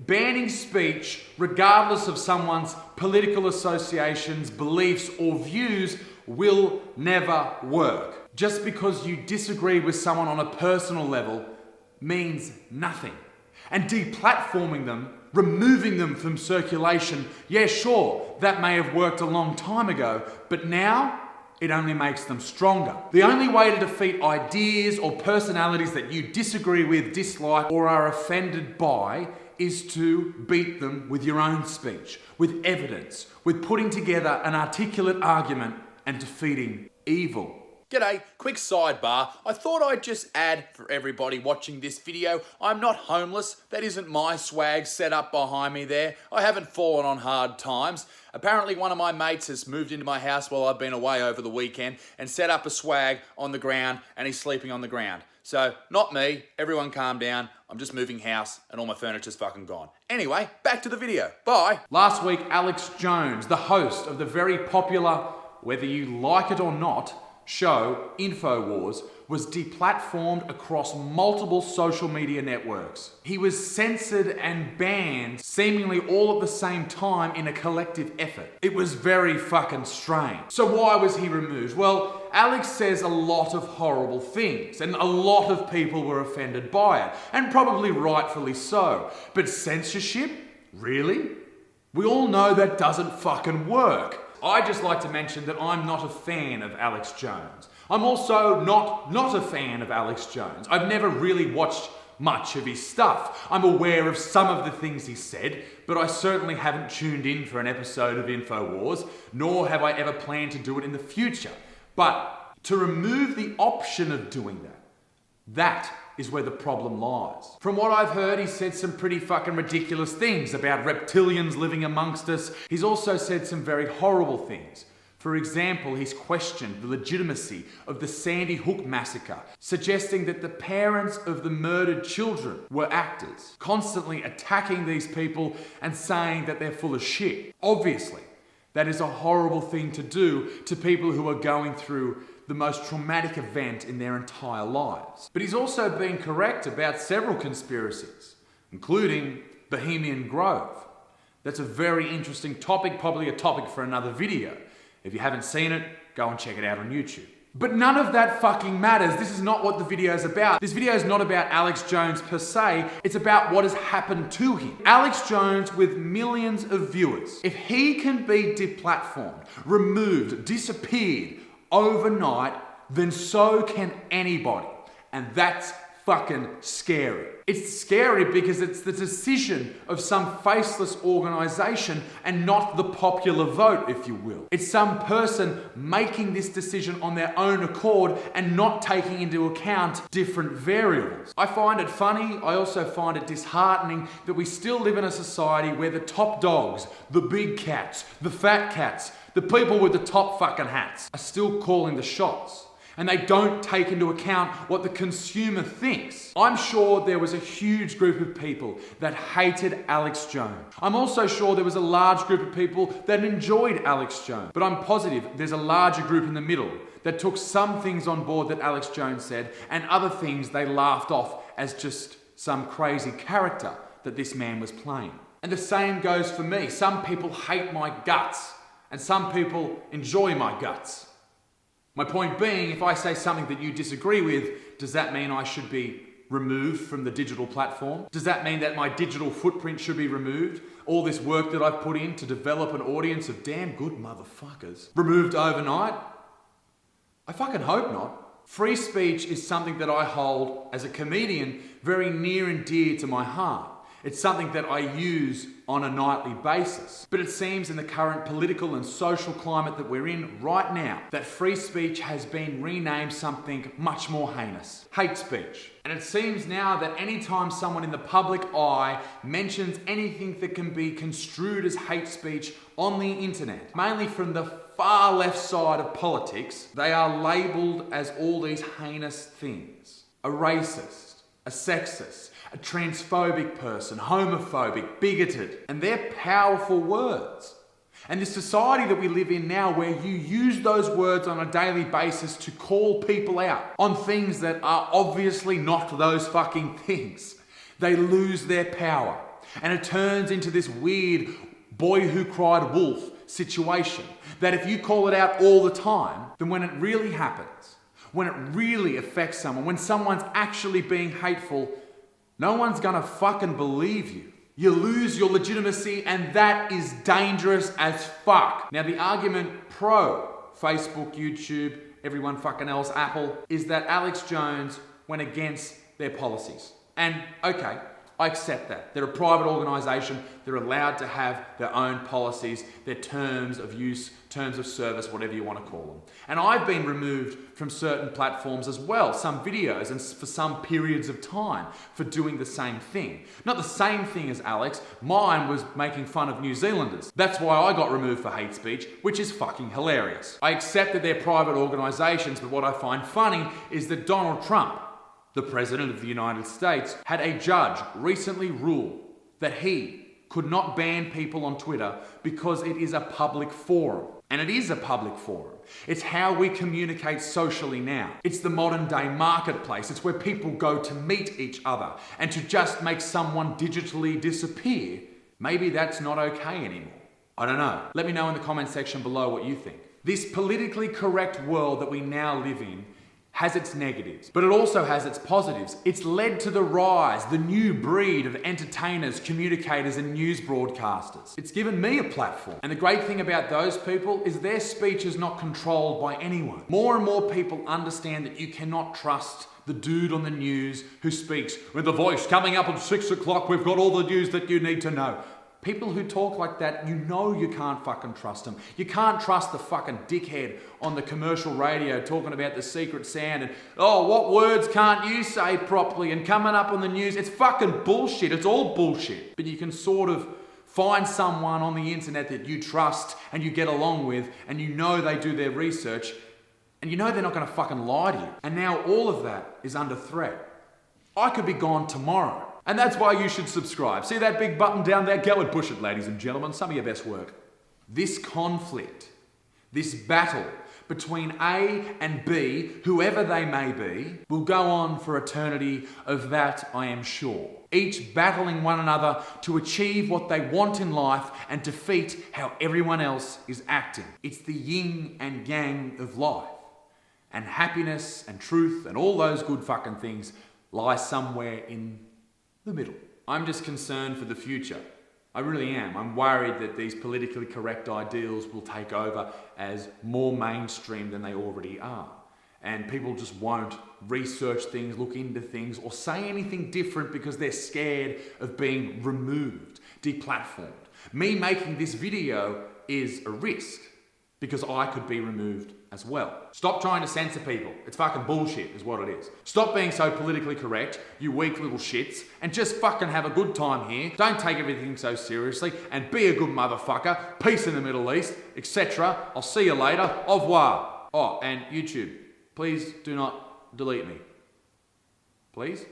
Banning speech, regardless of someone's political associations, beliefs, or views, will never work. Just because you disagree with someone on a personal level means nothing. And deplatforming them, removing them from circulation, yeah, sure, that may have worked a long time ago, but now it only makes them stronger. The only way to defeat ideas or personalities that you disagree with, dislike, or are offended by is to beat them with your own speech, with evidence, with putting together an articulate argument and defeating evil. G'day, quick sidebar. I thought I'd just add for everybody watching this video, I'm not homeless. That isn't my swag set up behind me there. I haven't fallen on hard times. Apparently one of my mates has moved into my house while I've been away over the weekend and set up a swag on the ground and he's sleeping on the ground. So, not me. Everyone calm down. I'm just moving house and all my furniture's fucking gone. Anyway, back to the video. Bye. Last week, Alex Jones, the host of the very popular, whether you like it or not, show InfoWars, was deplatformed across multiple social media networks. He was censored and banned seemingly all at the same time in a collective effort. It was very fucking strange. So why was he removed? Well, Alex says a lot of horrible things and a lot of people were offended by it, and probably rightfully so. But censorship? Really? We all know that doesn't fucking work. I'd just like to mention that I'm not a fan of Alex Jones. I'm also not a fan of Alex Jones. I've never really watched much of his stuff. I'm aware of some of the things he said, but I certainly haven't tuned in for an episode of InfoWars, nor have I ever planned to do it in the future. But to remove the option of doing that is where the problem lies. From what I've heard, he said some pretty fucking ridiculous things about reptilians living amongst us. He's also said some very horrible things. For example, he's questioned the legitimacy of the Sandy Hook massacre, suggesting that the parents of the murdered children were actors, constantly attacking these people and saying that they're full of shit. Obviously, that is a horrible thing to do to people who are going through the most traumatic event in their entire lives. But he's also been correct about several conspiracies, including Bohemian Grove. That's a very interesting topic, probably a topic for another video. If you haven't seen it, go and check it out on YouTube. But none of that fucking matters. This is not what the video is about. This video is not about Alex Jones per se. It's about what has happened to him. Alex Jones with millions of viewers. If he can be deplatformed, removed, disappeared overnight, then so can anybody. And that's fucking scary. It's scary because it's the decision of some faceless organization and not the popular vote, if you will. It's some person making this decision on their own accord and not taking into account different variables. I find it funny. I also find it disheartening that we still live in a society where the top dogs, the big cats, the fat cats, the people with the top fucking hats are still calling the shots. And they don't take into account what the consumer thinks. I'm sure there was a huge group of people that hated Alex Jones. I'm also sure there was a large group of people that enjoyed Alex Jones. But I'm positive there's a larger group in the middle that took some things on board that Alex Jones said and other things they laughed off as just some crazy character that this man was playing. And the same goes for me. Some people hate my guts and some people enjoy my guts. My point being, if I say something that you disagree with, does that mean I should be removed from the digital platform? Does that mean that my digital footprint should be removed? All this work that I've put in to develop an audience of damn good motherfuckers removed overnight? I fucking hope not. Free speech is something that I hold as a comedian very near and dear to my heart. It's something that I use on a nightly basis. But it seems in the current political and social climate that we're in right now, that free speech has been renamed something much more heinous. Hate speech. And it seems now that anytime someone in the public eye mentions anything that can be construed as hate speech on the internet, mainly from the far left side of politics, they are labelled as all these heinous things. A racist, a sexist, a transphobic person, homophobic, bigoted, and they're powerful words. And the society that we live in now, where you use those words on a daily basis to call people out on things that are obviously not those fucking things, they lose their power. And it turns into this weird boy who cried wolf situation that if you call it out all the time, then when it really happens, when it really affects someone, when someone's actually being hateful, no one's gonna fucking believe you. You lose your legitimacy, and that is dangerous as fuck. Now, the argument pro Facebook, YouTube, everyone fucking else, Apple, is that Alex Jones went against their policies. And okay, I accept that. They're a private organisation. They're allowed to have their own policies, their terms of use, terms of service, whatever you want to call them. And I've been removed from certain platforms as well, some videos and for some periods of time for doing the same thing. Not the same thing as Alex. Mine was making fun of New Zealanders. That's why I got removed for hate speech, which is fucking hilarious. I accept that they're private organisations, but what I find funny is that Donald Trump, the President of the United States, had a judge recently rule that he could not ban people on Twitter because it is a public forum. And it is a public forum. It's how we communicate socially now. It's the modern day marketplace. It's where people go to meet each other. And to just make someone digitally disappear, maybe that's not okay anymore. I don't know. Let me know in the comment section below what you think. This politically correct world that we now live in has its negatives, but it also has its positives. It's led to the rise, the new breed of entertainers, communicators, and news broadcasters. It's given me a platform. And the great thing about those people is their speech is not controlled by anyone. More and more people understand that you cannot trust the dude on the news who speaks with the voice coming up at 6 o'clock, we've got all the news that you need to know. People who talk like that, you know you can't fucking trust them. You can't trust the fucking dickhead on the commercial radio talking about the secret sound and, oh, what words can't you say properly and coming up on the news. It's fucking bullshit. It's all bullshit. But you can sort of find someone on the internet that you trust and you get along with and you know they do their research and you know they're not going to fucking lie to you. And now all of that is under threat. I could be gone tomorrow. And that's why you should subscribe. See that big button down there? Go and push it, ladies and gentlemen. Some of your best work. This conflict, this battle between A and B, whoever they may be, will go on for eternity, of that I am sure. Each battling one another to achieve what they want in life and defeat how everyone else is acting. It's the yin and yang of life. And happiness and truth and all those good fucking things lie somewhere in the middle. I'm just concerned for the future. I really am. I'm worried that these politically correct ideals will take over as more mainstream than they already are. And people just won't research things, look into things, or say anything different because they're scared of being removed, deplatformed. Me making this video is a risk because I could be removed as well. Stop trying to censor people. It's fucking bullshit is what it is. Stop being so politically correct, you weak little shits, and just fucking have a good time here. Don't take everything so seriously, and be a good motherfucker. Peace in the Middle East, etc. I'll see you later. Au revoir. Oh, and YouTube, please do not delete me. Please?